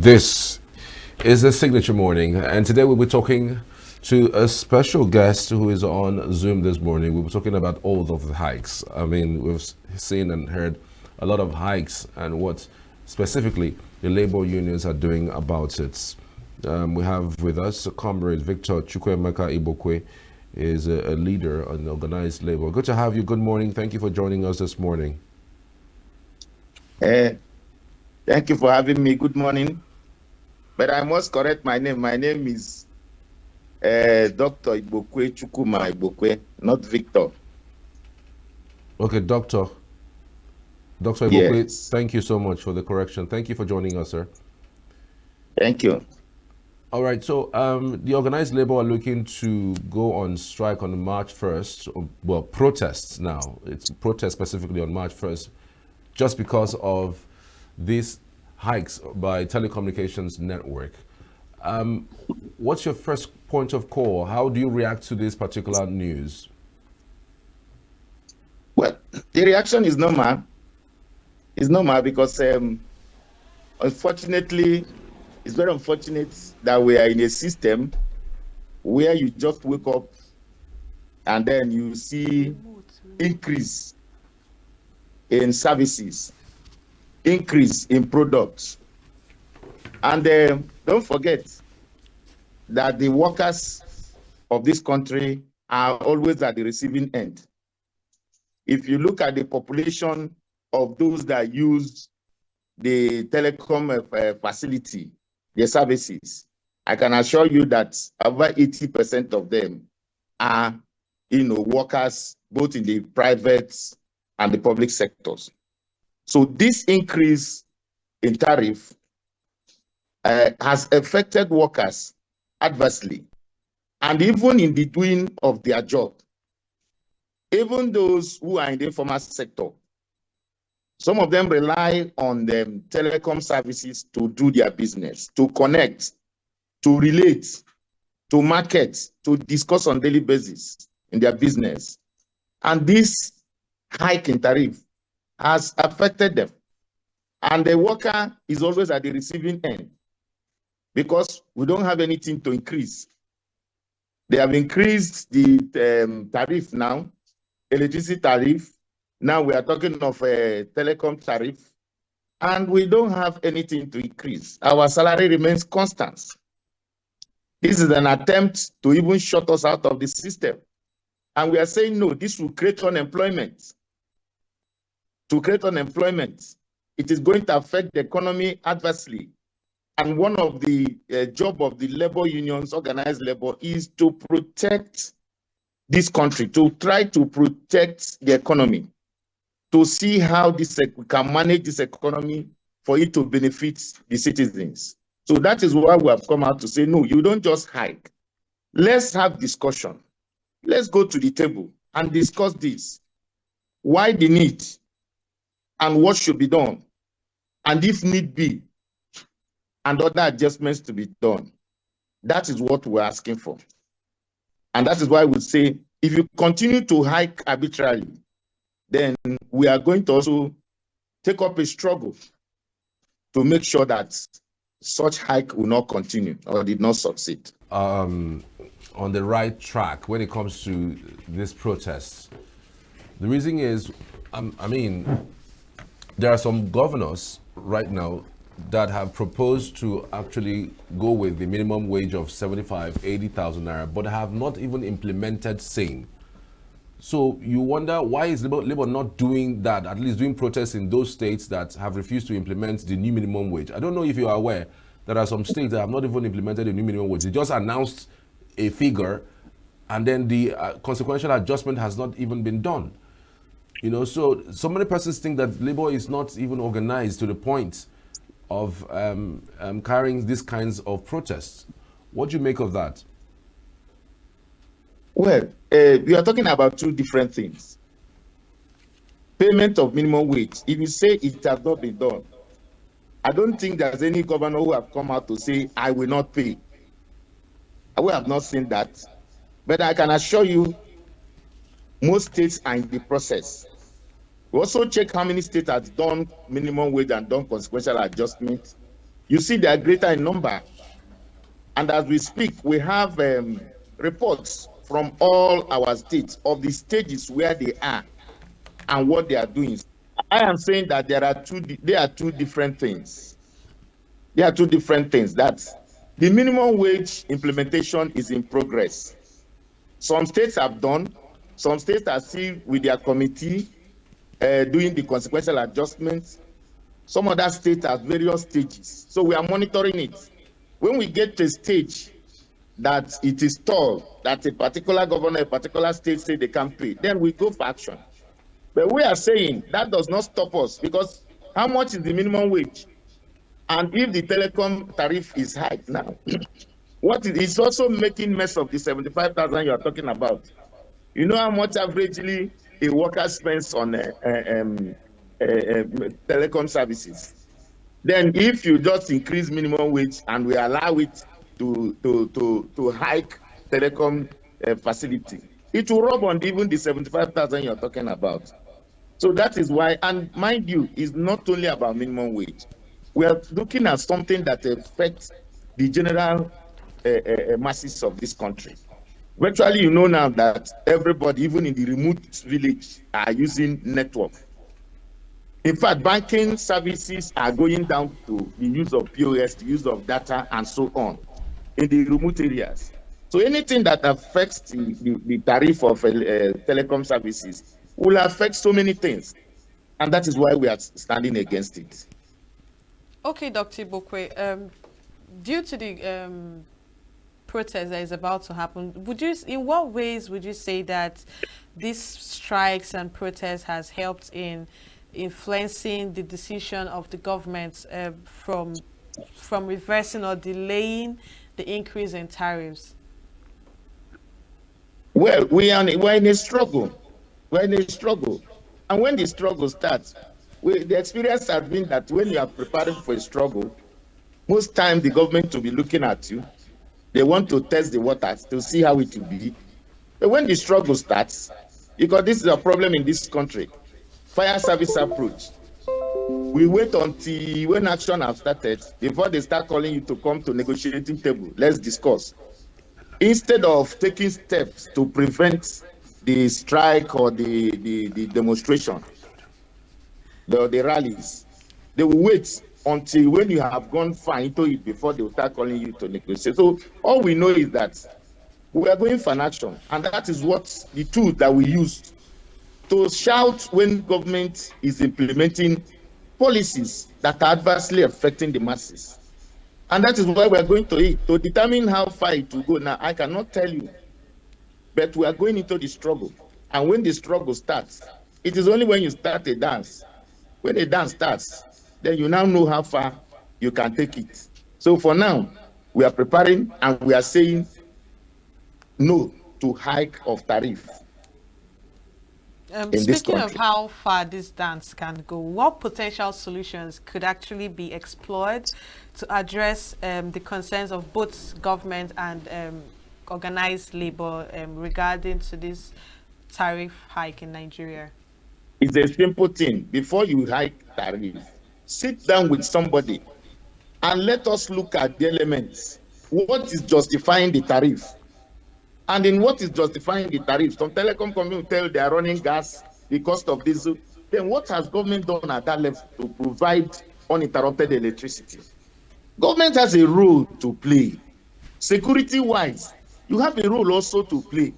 This is a signature morning, and today we'll be talking to a special guest who is on Zoom this morning. We'll be talking about all of the hikes. I mean, we've seen and heard a lot of hikes and what specifically the labor unions are doing about it. We have with us Comrade Victor Chukwuma Igbokwe, is a leader on organized labor. Good to have you. Good morning. Thank you for joining us this morning. Thank you for having me. Good morning. But I must correct my name. My name is Dr. Igbokwe Chukwuma Igbokwe, not Victor. Okay, Dr. Igbokwe, yes. Thank you so much for the correction. Thank you for joining us, sir. Thank you. All right, so the organized labor are looking to go on strike on March 1st. Well, protests now. It's protests specifically on March 1st, just because of these hikes by telecommunications network. What's your first point of call? How do you react to this particular news? Well, the reaction is normal. It's normal because unfortunately, it's very unfortunate that we are in a system where you just wake up and then you see increase in services, increase in products. And don't forget that the workers of this country are always at the receiving end. If you look at the population of those that use the telecom facility, their services, I can assure you that over 80% of them are, workers both in the private and the public sectors. So this increase in tariff has affected workers adversely, and even in the doing of their job. Even those who are in the informal sector, some of them rely on the telecom services to do their business, to connect, to relate, to market, to discuss on daily basis in their business. And this hike in tariff has affected them. And the worker is always at the receiving end because we don't have anything to increase. They have increased the tariff now, electricity tariff. Now we are talking of a telecom tariff, and we don't have anything to increase. Our salary remains constant. This is an attempt to even shut us out of the system. And we are saying, no, this will create unemployment. To create unemployment, it is going to affect the economy adversely. And one of the job of the labor unions, organized labor, is to protect this country, to try to protect the economy, to see how we can manage this economy for it to benefit the citizens. So that is why we have come out to say, no, you don't just hike. Let's have discussion. Let's go to the table and discuss this. Why the need and what should be done, and if need be, and other adjustments to be done. That is what we're asking for. And that is why we say, if you continue to hike arbitrarily, then we are going to also take up a struggle to make sure that such hike will not continue or did not succeed. On the right track when it comes to this protest. The reason is, I mean, there are some governors right now that have proposed to actually go with the minimum wage of 80,000 naira, but have not even implemented same. So you wonder, why is Labour not doing that, at least doing protests in those states that have refused to implement the new minimum wage? I don't know if you are aware, there are some states that have not even implemented the new minimum wage. They just announced a figure, and then the consequential adjustment has not even been done. So many persons think that Labour is not even organized to the point of carrying these kinds of protests. What do you make of that? Well, we are talking about two different things. Payment of minimum wage. If you say it has not been done, I don't think there's any governor who have come out to say, I will not pay. We have not seen that. But I can assure you, most states are in the process. We also check how many states have done minimum wage and done consequential adjustment. You see, they are greater in number. And as we speak, we have reports from all our states of the stages where they are and what they are doing. I am saying that there are two different things. There are two different things. That the minimum wage implementation is in progress. Some states have done. Some states are still with their committee doing the consequential adjustments. Some other states have various stages. So we are monitoring it. When we get to a stage that it is told that a particular governor, a particular state say they can't pay, then we go for action. But we are saying that does not stop us, because how much is the minimum wage? And if the telecom tariff is high now, what is it's also making mess of the 75,000 you are talking about. You know how much averagely a worker spends on telecom services. Then if you just increase minimum wage and we allow it to hike telecom facility, it will rub on even the 75,000 you're talking about. So that is why, and mind you, it's not only about minimum wage. We are looking at something that affects the general masses of this country. Virtually, you know now that everybody, even in the remote village, are using network. In fact, banking services are going down to the use of POS, the use of data, and so on in the remote areas. So anything that affects the tariff of telecom services will affect so many things. And that is why we are standing against it. Okay, Dr. Igbokwe, due to the protest that is about to happen, in what ways would you say that these strikes and protests has helped in influencing the decision of the government from reversing or delaying the increase in tariffs? Well, we're in a struggle. We're in a struggle. And when the struggle starts, the experience has been that when you are preparing for a struggle, most times the government will be looking at you. They want to test the waters to see how it will be. But when the struggle starts, because this is a problem in this country, fire service approach. We wait until when action has started before they start calling you to come to negotiating table. Let's discuss. Instead of taking steps to prevent the strike or the demonstration, the rallies, they will wait until when you have gone far into it before they will start calling you to negotiate. So all we know is that we are going for an action, and that is what the tool that we use to shout when government is implementing policies that are adversely affecting the masses. And that is why we are going to it, to determine how far it will go. Now, I cannot tell you, but we are going into the struggle. And when the struggle starts, it is only when you start a dance. When a dance starts, then you now know how far you can take it. So for now, we are preparing and we are saying no to hike of tariff. Speaking of how far this dance can go, what potential solutions could actually be explored to address the concerns of both government and organized labor regarding to this tariff hike in Nigeria? It's a simple thing. Before you hike tariff, sit down with somebody and let us look at the elements. What is justifying the tariff? And in what is justifying the tariff? Some telecom companies will tell you they are running gas, the cost of diesel. Then what has government done at that level to provide uninterrupted electricity? Government has a role to play. Security-wise, you have a role also to play.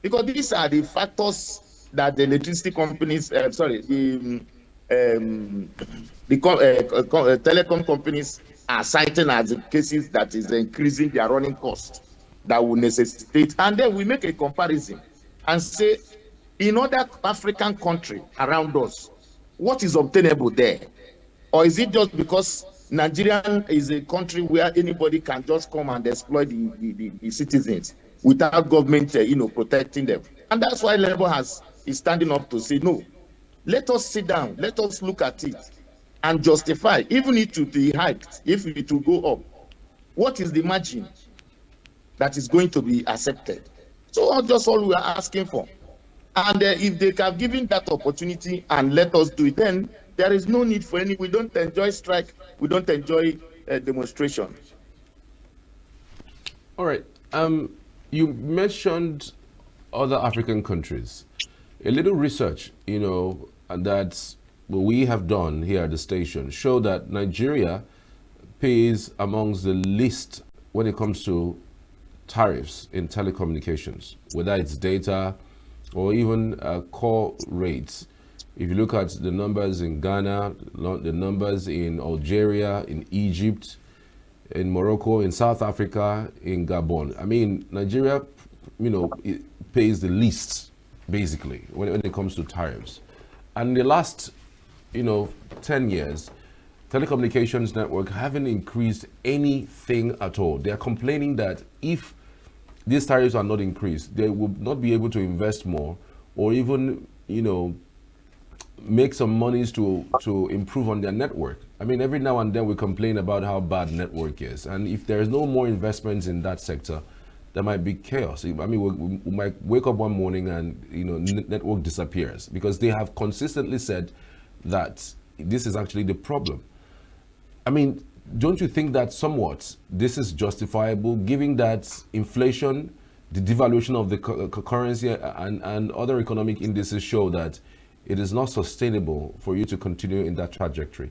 Because these are the factors that the electricity companies, telecom companies are citing as cases that is increasing their running costs that will necessitate. And then we make a comparison and say, in other African countries around us, what is obtainable there? Or is it just because Nigeria is a country where anybody can just come and exploit the citizens without government, protecting them? And that's why Labour is standing up to say, no, let us sit down, let us look at it and justify, even if it will be hiked, if it will go up, what is the margin that is going to be accepted? So that's all we are asking for. And if they have given that opportunity and let us do it, then there is no need for we don't enjoy strike, we don't enjoy demonstration. All right. You mentioned other African countries. A little research, that we have done here at the station show that Nigeria pays amongst the least when it comes to tariffs in telecommunications, whether it's data or even call rates. If you look at the numbers in Ghana, the numbers in Algeria, in Egypt, in Morocco, in South Africa, in Gabon. I mean, Nigeria, it pays the least, basically, when it comes to tariffs. And the last, 10 years, telecommunications network haven't increased anything at all. They are complaining that if these tariffs are not increased, they will not be able to invest more or even, make some monies to improve on their network. I mean, every now and then we complain about how bad network is. And if there is no more investments in that sector, there might be chaos. I mean, we might wake up one morning and, network disappears because they have consistently said that this is actually the problem. I mean, don't you think that somewhat this is justifiable, given that inflation, the devaluation of the currency and other economic indices show that it is not sustainable for you to continue in that trajectory?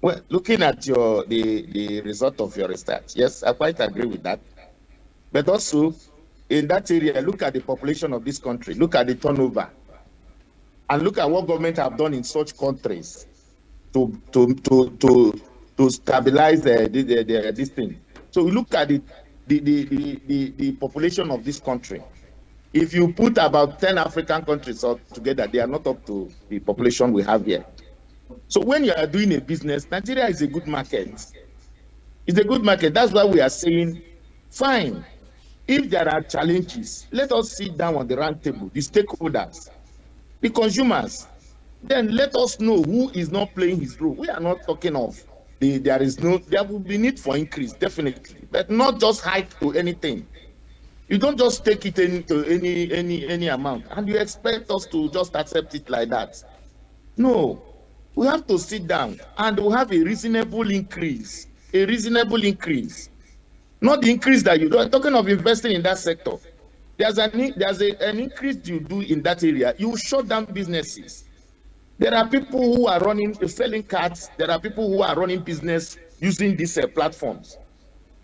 Well, looking at the result of your research, yes, I quite agree with that. But also, in that area, look at the population of this country, look at the turnover, and look at what government have done in such countries to stabilize this thing. So we look at the population of this country. If you put about 10 African countries all together, they are not up to the population we have here. So when you are doing a business, Nigeria is a good market. It's a good market. That's why we are saying, fine, if there are challenges, let us sit down on the round table, the stakeholders, the consumers. Then let us know who is not playing his role. We are not talking of there will be need for increase, definitely, but not just hike to anything. You don't just take it into any amount and you expect us to just accept it like that. No, we have to sit down and we'll have a reasonable increase. A reasonable increase. Not the increase that you do. I'm talking of investing in that sector. There's an increase you do in that area. You shut down businesses. There are people who are selling cards. There are people who are running business using these platforms.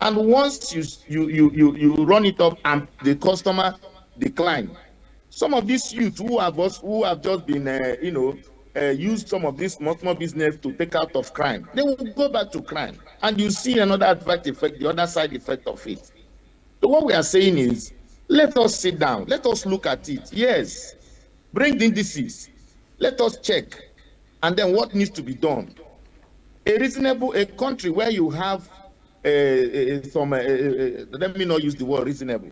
And once you run it up and the customer decline, some of these youth who have just been used some of this small business to take out of crime, they will go back to crime, and you see another adverse effect, the other side effect of it. So what we are saying is, let us sit down, let us look at it. Yes, bring the indices, let us check, and then what needs to be done. A country where you have let me not use the word reasonable.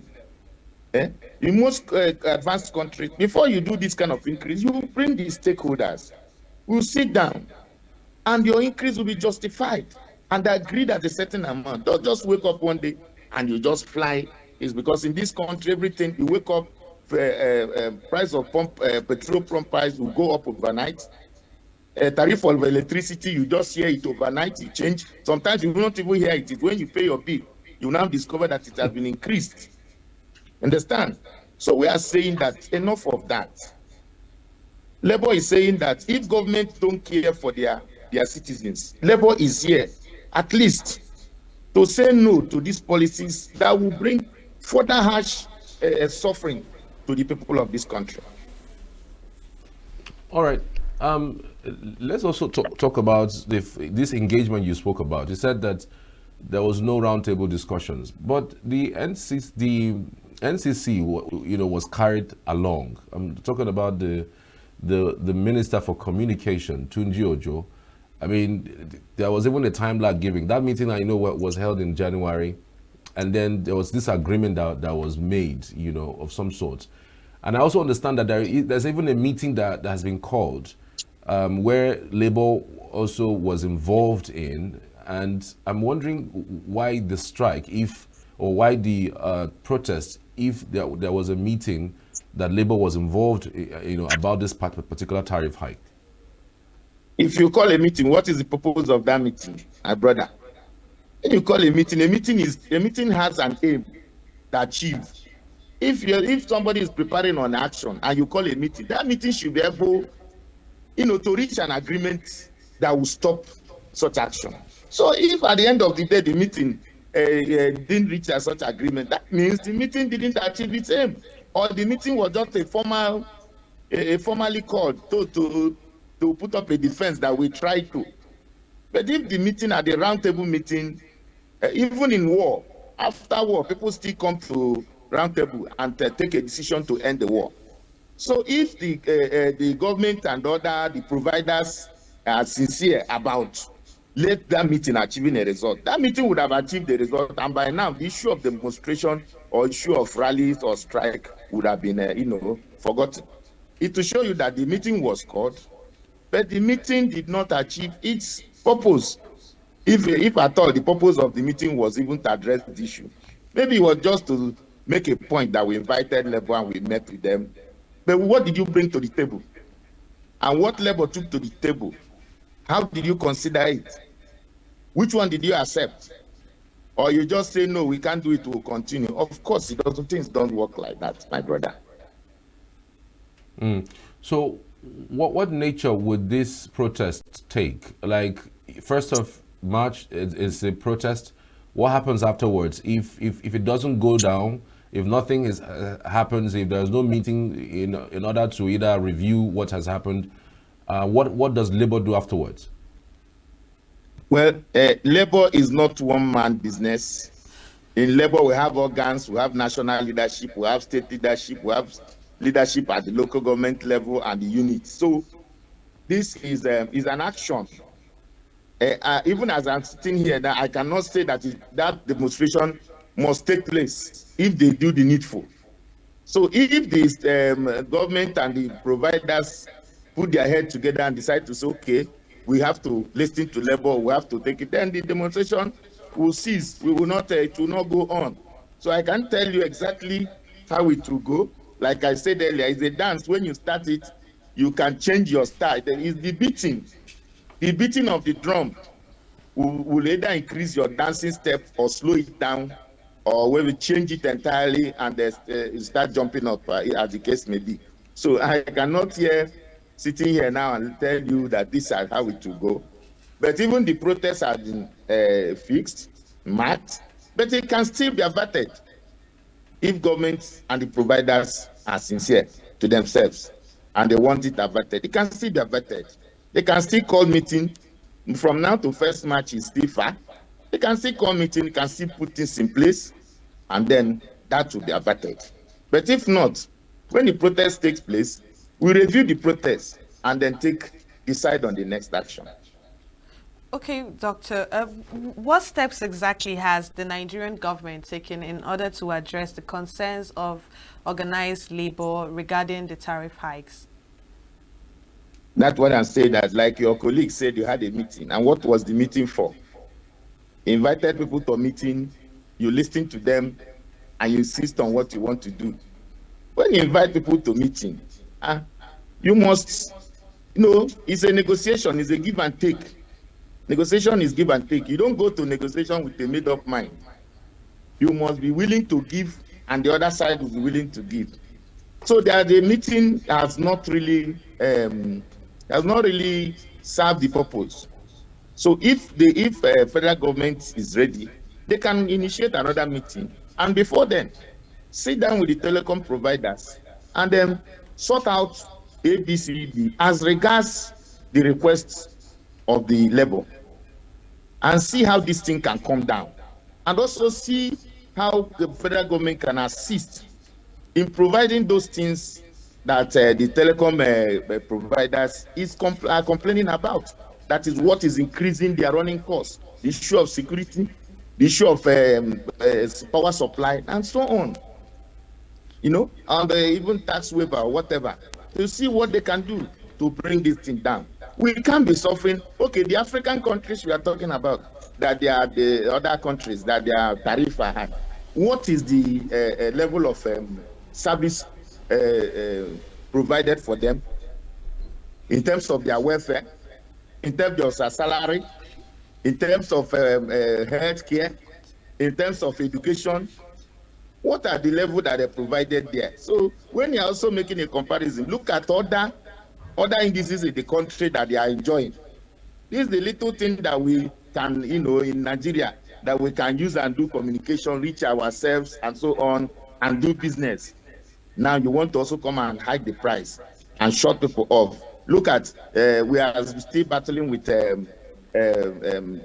In most advanced countries, before you do this kind of increase, you bring the stakeholders. We'll sit down, and your increase will be justified, and agreed at a certain amount. Don't just wake up one day and you just fly. It's because in this country, everything you wake up, price of petrol pump price will go up overnight. Tariff of electricity, you just hear it overnight, it change. Sometimes you will not even hear it. When you pay your bill, you now discover that it has been increased. Understand? So we are saying that enough of that. Labour is saying that if government don't care for their citizens, Labour is here at least to say no to these policies that will bring further harsh suffering to the people of this country. All right. Let's also talk about this engagement you spoke about. You said that there was no roundtable discussions, but the NCC, was carried along. I'm talking about the Minister for Communication, Tunji Ojo. I mean, there was even a time lag giving. That meeting was held in January, and then there was this agreement that was made, of some sort. And I also understand that there's even a meeting that has been called where Labour also was involved in. And I'm wondering why the strike, why the protest, if there was a meeting that Labour was involved, about this particular tariff hike. If you call a meeting, what is the purpose of that meeting, my brother? When you call a meeting has an aim to achieve. If somebody is preparing on action and you call a meeting, that meeting should be able, to reach an agreement that will stop such action. So if at the end of the day the meeting didn't reach such agreement, that means the meeting didn't achieve its aim, or the meeting was just formally called to put up a defense that we tried to. But if the meeting at the roundtable meeting, even in war, after war, people still come to roundtable and take a decision to end the war. So if the government and the providers are sincere about let that meeting achieving a result, that meeting would have achieved the result, and by now the issue of demonstration or issue of rallies or strike would have been forgotten. It to show you that the meeting was called, but the meeting did not achieve its purpose. If at all the purpose of the meeting was even to address the issue, maybe it was just to make a point that we invited Labour and we met with them. But what did you bring to the table? And what Labour took to the table? How did you consider it? Which one did you accept? Or you just say, no, we can't do it, we'll continue. Of course, things don't work like that, my brother. So what nature would this protest take? Like, 1st of March is a protest. What happens afterwards? If it doesn't go down, if nothing happens, if there's no meeting in order to either review what has happened, what does Labour do afterwards? Well, Labour is not one-man business. In Labour, we have organs, we have national leadership, we have state leadership, we have leadership at the local government level and the units. So this is an action. Even as I'm sitting here now, I cannot say that that demonstration must take place if they do the needful. So if the government and the providers put their head together and decide to say, okay, we have to listen to Labour, we have to take it, then the demonstration will cease. It will not go on. So I can't tell you exactly how it will go. Like I said earlier, it's a dance. When you start it, you can change your style. There is the beating. The beating of the drum will either increase your dancing step or slow it down, or we will change it entirely and start jumping up, as the case may be. So I cannot sitting here now and tell you that this is how it will go. But even the protests have been fixed, marked, but it can still be averted if governments and the providers are sincere to themselves and they want it averted. It can still be averted. They can still call meeting. From now to 1st March is still far. They can still call meeting, they can still put things in place, and then that will be averted. But if not, when the protest takes place, we review the protest and then decide on the next action. Okay, Doctor, what steps exactly has the Nigerian government taken in order to address the concerns of organized labor regarding the tariff hikes? That's what I'm saying, that like your colleague said, you had a meeting. And what was the meeting for? Invited people to a meeting, you listen to them, and you insist on what you want to do. When you invite people to a meeting, you must, it's a negotiation, it's a give and take. Negotiation is give and take. You don't go to negotiation with a made-up mind. You must be willing to give, and the other side will be willing to give. So the meeting has not really served the purpose. So if federal government is ready, they can initiate another meeting, and before then, sit down with the telecom providers and then sort out ABCD as regards the requests of the labor, and see how this thing can come down, and also see how the federal government can assist in providing those things that the telecom providers are complaining about. That is what is increasing their running costs, the issue of security, the issue of power supply, and so on. And even tax waiver or whatever, to see what they can do to bring this thing down. We can't be suffering. Okay, the African countries we are talking about, that they are the other countries, that their tariffs are high. What is the level of service provided for them in terms of their welfare, in terms of their salary, in terms of health care, in terms of education? What are the level that they provided there? So when you're also making a comparison, look at other indices in the country that they are enjoying. This is the little thing that we can, in Nigeria, that we can use and do communication, reach ourselves and so on, and do business. Now you want to also come and hike the price and shut people off. Look at, we are still battling with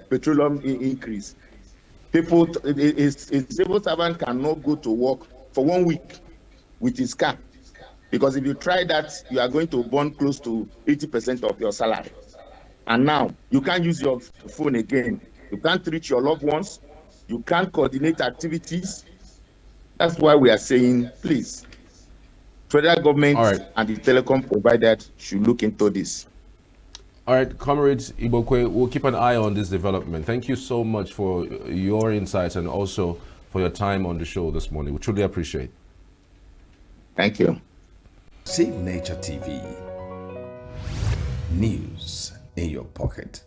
petroleum increase. People, a civil servant cannot go to work for 1 week with his car, because if you try that, you are going to burn close to 80% of your salary. And now you can't use your phone again. You can't reach your loved ones. You can't coordinate activities. That's why we are saying, please, federal government and the telecom provider should look into this. All right, comrades Igbokwe, we'll keep an eye on this development. Thank you so much for your insights and also for your time on the show this morning. We truly appreciate. Thank you. Save Nature TV. News in your pocket.